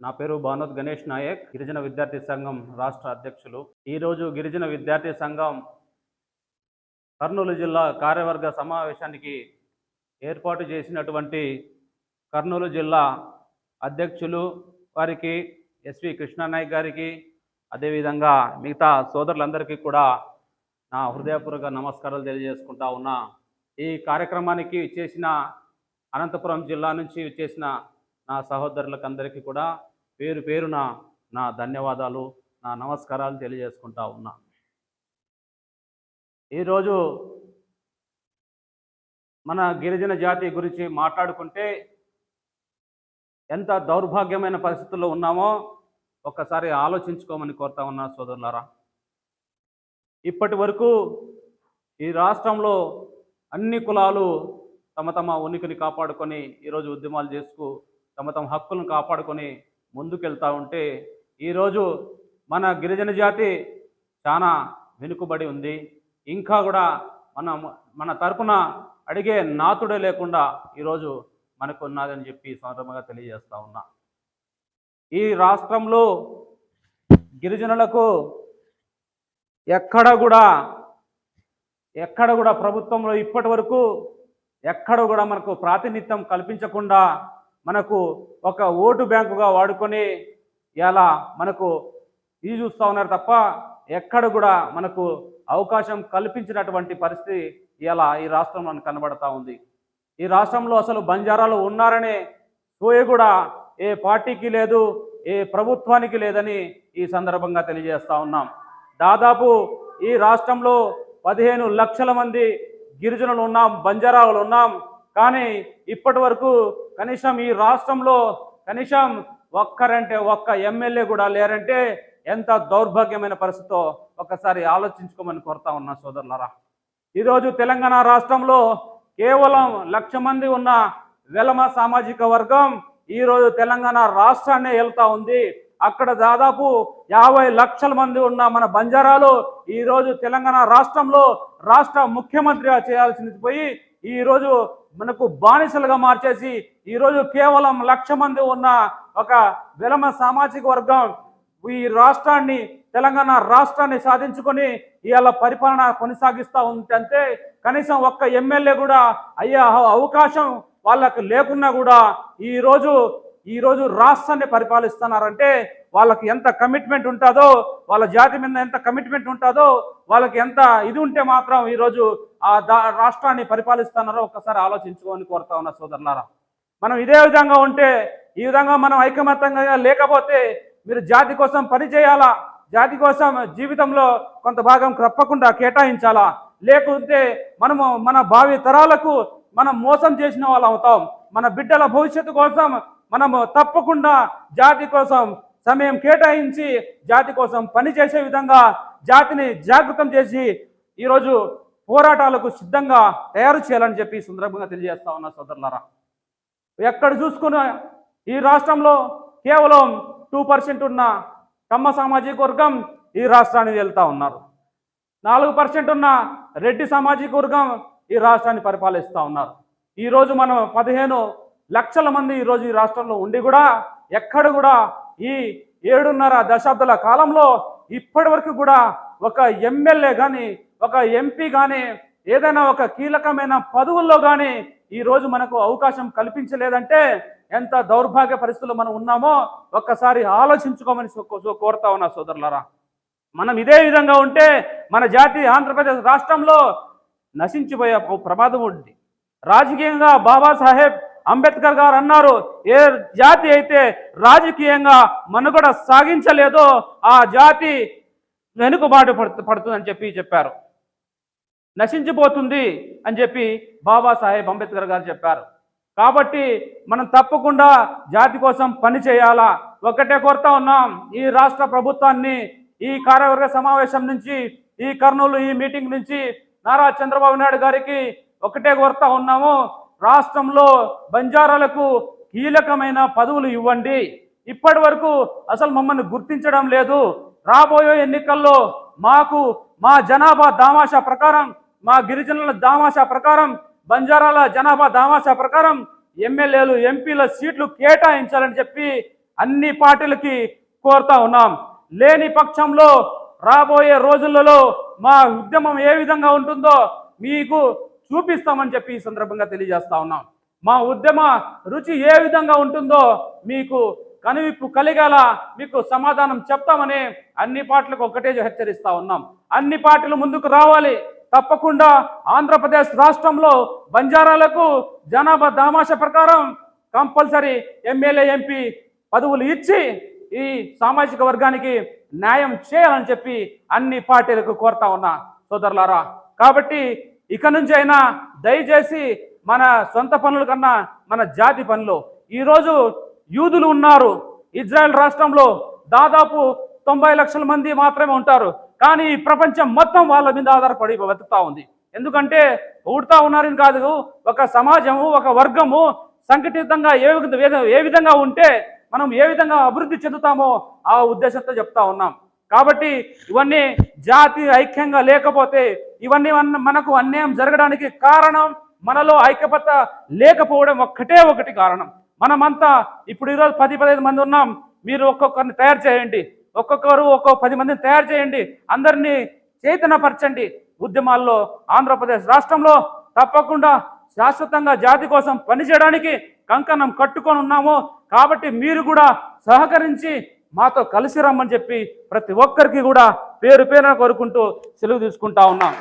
నా పేరు భానోత్ గణేష్ నాయక్, గిరిజన విద్యార్థి సంఘం రాష్ట్ర అధ్యక్షులు. ఈరోజు గిరిజన విద్యార్థి సంఘం కర్నూలు జిల్లా కార్యవర్గ సమావేశానికి ఏర్పాటు చేసినటువంటి కర్నూలు జిల్లా అధ్యక్షులు వారికి, ఎస్వి కృష్ణానాయక్ గారికి, అదేవిధంగా మిగతా సోదరులందరికీ కూడా నా హృదయపూర్వక నమస్కారాలు తెలియజేసుకుంటా ఉన్నా. ఈ కార్యక్రమానికి చేసిన అనంతపురం జిల్లా నుంచి చేసిన నా సహోదరులకు అందరికీ కూడా పేరు పేరున నా ధన్యవాదాలు, నా నమస్కారాలు తెలియజేసుకుంటా ఉన్నా. ఈరోజు మన గిరిజన జాతి గురించి మాట్లాడుకుంటే ఎంత దౌర్భాగ్యమైన పరిస్థితుల్లో ఉన్నామో ఒక్కసారి ఆలోచించుకోమని కోరుతా ఉన్నా సోదరులారా. ఇప్పటి వరకు ఈ రాష్ట్రంలో అన్ని కులాలు తమ తమ ఉనికిని కాపాడుకొని ఈరోజు ఉద్యమాలు చేసుకు తమ తమ హక్కులను కాపాడుకొని ముందుకెళ్తూ ఉంటే ఈరోజు మన గిరిజన జాతి చాలా వెనుకబడి ఉంది. ఇంకా కూడా మన తరపున అడిగే నాతుడే లేకుండా ఈరోజు మనకు ఉన్నదని చెప్పి సందర్భంగా తెలియజేస్తూ ఉన్నా. ఈ రాష్ట్రంలో గిరిజనులకు ఎక్కడ కూడా ప్రభుత్వంలో ఇప్పటి వరకు ఎక్కడ కూడా మనకు ప్రాతినిధ్యం కల్పించకుండా మనకు ఒక ఓటు బ్యాంకుగా వాడుకొని ఇలా మనకు చూస్తూ ఉన్నారు తప్ప ఎక్కడ కూడా మనకు అవకాశం కల్పించినటువంటి పరిస్థితి ఇలా ఈ రాష్ట్రంలో కనబడతా ఉంది. ఈ రాష్ట్రంలో అసలు బంజారాలు ఉన్నారనే సోయ కూడా ఏ పార్టీకి లేదు, ఏ ప్రభుత్వానికి లేదని ఈ సందర్భంగా తెలియజేస్తూ ఉన్నాం. దాదాపు ఈ రాష్ట్రంలో 15 లక్షల మంది గిరిజనులు ఉన్నాం, బంజారాలు ఉన్నాం. కానీ ఇప్పటి వరకు కనీసం ఈ రాష్ట్రంలో కనీసం ఒక్క ఎమ్మెల్యే కూడా లేరంటే ఎంత దౌర్భాగ్యమైన పరిస్థితితో ఒక్కసారి ఆలోచించుకోమని కోరుతా ఉన్నా సోదరులారా. ఈరోజు తెలంగాణ రాష్ట్రంలో కేవలం 1,00,000 మంది ఉన్న వెలమ సామాజిక వర్గం ఈరోజు తెలంగాణ రాష్ట్రాన్ని వెళ్తా ఉంది. అక్కడ దాదాపు 50 లక్షల మంది ఉన్న మన బంజారాలు ఈరోజు తెలంగాణ రాష్ట్రంలో రాష్ట్ర ముఖ్యమంత్రిగా చేయాల్సింది పోయి ఈరోజు మనకు బానిసలుగా మార్చేసి ఈరోజు కేవలం 1,00,000 మంది ఉన్న ఒక వెలమ సామాజిక వర్గం ఈ రాష్ట్రాన్ని, తెలంగాణ రాష్ట్రాన్ని సాధించుకొని ఇవాళ పరిపాలన కొనసాగిస్తూ ఉంటే కనీసం ఒక్క ఎమ్మెల్యే కూడా అయ్యే అవకాశం వాళ్ళకు లేకున్నా కూడా ఈరోజు రాష్ట్రాన్ని పరిపాలిస్తున్నారంటే వాళ్ళకి ఎంత కమిట్మెంట్ ఉంటుందో, వాళ్ళ జాతి మీద ఎంత కమిట్మెంట్ ఉంటుందో, వాళ్ళకి ఎంత ఇది ఉంటే మాత్రం ఈరోజు ఆ రాష్ట్రాన్ని పరిపాలిస్తున్నారో ఒక్కసారి ఆలోచించుకోని కోరుతా ఉన్న సోదరులారా. మనం ఇదే విధంగా ఉంటే, ఈ విధంగా మనం ఐకమత్యంగా లేకపోతే మీరు జాతి కోసం పని చేయాలా, జాతి కోసం జీవితంలో కొంత భాగం తప్పకుండా కేటాయించాలా, లేకుంటే మనము మన భావి తరాలకు మనం మోసం చేసిన వాళ్ళు అవుతాం. మన బిడ్డల భవిష్యత్తు కోసం మనము తప్పకుండా జాతి కోసం సమయం కేటాయించి జాతి కోసం పనిచేసే విధంగా జాతిని జాగృతం చేసి ఈరోజు పోరాటాలకు సిద్ధంగా తయారు చేయాలని చెప్పి సందర్భంగా తెలియజేస్తా ఉన్నా సోదరులారా. ఎక్కడ చూసుకున్న ఈ రాష్ట్రంలో కేవలం 2% ఉన్న కమ్మ సామాజిక వర్గం ఈ రాష్ట్రాన్ని వెళ్తూ ఉన్నారు. 4% ఉన్న రెడ్డి సామాజిక వర్గం ఈ రాష్ట్రాన్ని పరిపాలిస్తూ ఉన్నారు. ఈరోజు మనం 15 లక్షల మంది ఈరోజు ఈ రాష్ట్రంలో ఉండి కూడా ఎక్కడ కూడా ఈ 7.5 దశాబ్దాల కాలంలో ఇప్పటి వరకు కూడా ఒక ఎమ్మెల్యే కానీ, ఒక ఎంపీ కానీ, ఏదైనా ఒక కీలకమైన పదవుల్లో కానీ ఈరోజు మనకు అవకాశం కల్పించలేదంటే ఎంత దౌర్భాగ్య పరిస్థితుల్లో మనం ఉన్నామో ఒక్కసారి ఆలోచించుకోమని కోరుతా ఉన్నా సోదరులారా. మనం ఇదే విధంగా ఉంటే మన జాతి ఆంధ్రప్రదేశ్ రాష్ట్రంలో నశించిపోయే ప్రమాదం ఉంది. రాజకీయంగా బాబాసాహెబ్ అంబేద్కర్ గారు అన్నారు, ఏ జాతి అయితే రాజకీయంగా మనుగడ సాగించలేదో ఆ జాతి వెనుకబాటు పడుతుందని చెప్పారు, నశించిపోతుంది అని చెప్పి బాబాసాహెబ్ అంబేద్కర్ గారు చెప్పారు. కాబట్టి మనం తప్పకుండా జాతి కోసం పని చేయాలా. ఒకటే కోరుతా ఉన్నాం ఈ రాష్ట్ర ప్రభుత్వాన్ని, ఈ కార్యవర్గ సమావేశం నుంచి, ఈ కర్నూలు ఈ మీటింగ్ నుంచి నారా చంద్రబాబు నాయుడు గారికి ఒకటే కోరుతా ఉన్నాము, రాష్ట్రంలో బంజారాలకు కీలకమైన పదవులు ఇవ్వండి. ఇప్పటి వరకు అసలు మమ్మల్ని గుర్తించడం లేదు. రాబోయే ఎన్నికల్లో మాకు మా జనాభా దామాషా ప్రకారం, మా గిరిజనుల దామాషా ప్రకారం, బంజారాల జనాభా దామాషా ప్రకారం ఎమ్మెల్యేలు ఎంపీల సీట్లు కేటాయించాలని చెప్పి అన్ని పార్టీలకి కోరుతా ఉన్నాం. లేని పక్షంలో రాబోయే రోజులలో మా ఉద్యమం ఏ విధంగా ఉంటుందో మీకు చూపిస్తామని చెప్పి ఈ సందర్భంగా తెలియజేస్తా ఉన్నాం. మా ఉద్యమ రుచి ఏ విధంగా ఉంటుందో మీకు కనువిప్పు కలిగేలా మీకు సమాధానం చెప్తామని అన్ని పార్టీలకు ఒకటే హెచ్చరిస్తా ఉన్నాం. అన్ని పార్టీలు ముందుకు రావాలి. తప్పకుండా ఆంధ్రప్రదేశ్ రాష్ట్రంలో బంజారాలకు జనాభా దామాష ప్రకారం కంపల్సరీ ఎమ్మెల్యే ఎంపీ పదవులు ఇచ్చి ఈ సామాజిక వర్గానికి న్యాయం చేయాలని చెప్పి అన్ని పార్టీలకు కోరుతా ఉన్నా సోదరులారా. కాబట్టి ఇక నుంచి అయినా దయచేసి మన సొంత పనుల కన్నా మన జాతి పనులు. ఈరోజు యూదులు ఉన్నారు ఇజ్రాయెల్ రాష్ట్రంలో, దాదాపు 90 లక్షల మంది మాత్రమే ఉంటారు. కానీ ప్రపంచం మొత్తం వాళ్ళ మీద ఆధారపడి బతుకుతా ఉంది. ఎందుకంటే ఊడుతా ఉన్నారని కాదు, ఒక సమాజము ఒక వర్గము సంఘటితంగా ఏ విధంగా ఉంటే మనం ఏ విధంగా అభివృద్ధి చెందుతామో ఆ ఉద్దేశంతో చెప్తా ఉన్నాం. కాబట్టి ఇవన్నీ జాతి ఐక్యంగా లేకపోతే ఇవన్నీ మనకు అన్యాయం జరగడానికి కారణం మనలో ఐక్యత లేకపోవడం ఒకటి కారణం. మనమంతా ఇప్పుడు ఈరోజు 10-15 మంది ఉన్నాం. మీరు ఒక్కొక్కరిని తయారు చేయండి, ఒక్కొక్కరు 10 మందిని తయారు చేయండి, అందరినీ చైతన్యపరచండి. ఉద్యమాల్లో ఆంధ్రప్రదేశ్ రాష్ట్రంలో తప్పకుండా శాశ్వతంగా జాతి కోసం పనిచేయడానికి కంకణం కట్టుకొని ఉన్నాము. కాబట్టి మీరు కూడా సహకరించి మాతో కలిసి రమ్మని చెప్పి ప్రతి ఒక్కరికి కూడా పేరు పేరున కోరుకుంటూ సెలవు తీసుకుంటా ఉన్నాం.